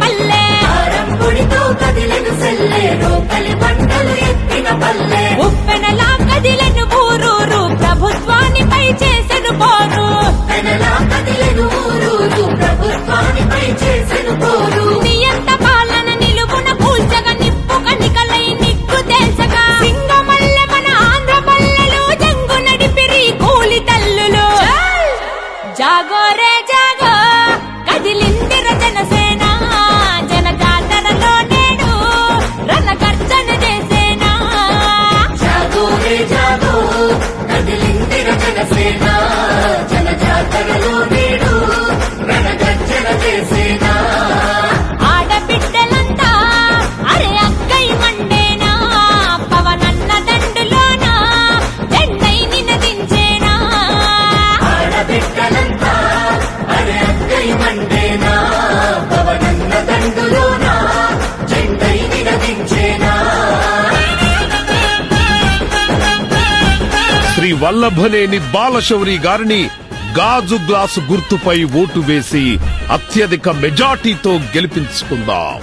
పల్లె ఉప్పెనలా కదిలెను ఊరూరు ప్రభుత్వానిపై చేసెను పోరు నియంత పాలన నిలువున కూల్చగా నిప్పు కనికలై నిగ్గు తేల్చగా సింగమల్లె మన ఆంధ్ర పల్లెలు జంగు నడిపిరి కూలి తల్లులు జాగోరే జాగో కదిలిందిర జనసేన జనజాతరలో నేడు రణగర్జన చేసేనా జాగోరే జాగో కదిలిందిర జనసేన జనజాతరలో నేడు రణగర్జన చేసేనా ఆడబిడ్డలంతా అరే అక్కై మండేనా పవనన్న దండులోనా జెండై నినదించేనా ఆడబిడ్డలంతా అరే అక్కై మండేనా పవనన్న దండులోన జెండై నినదించేనా శ్రీ వల్లభనేని బాలశౌరి గారిని గాజు గ్లాసు గుర్తుపై ఓటు వేసి అత్యధిక మెజార్టీతో గెలిపించుకుందాం.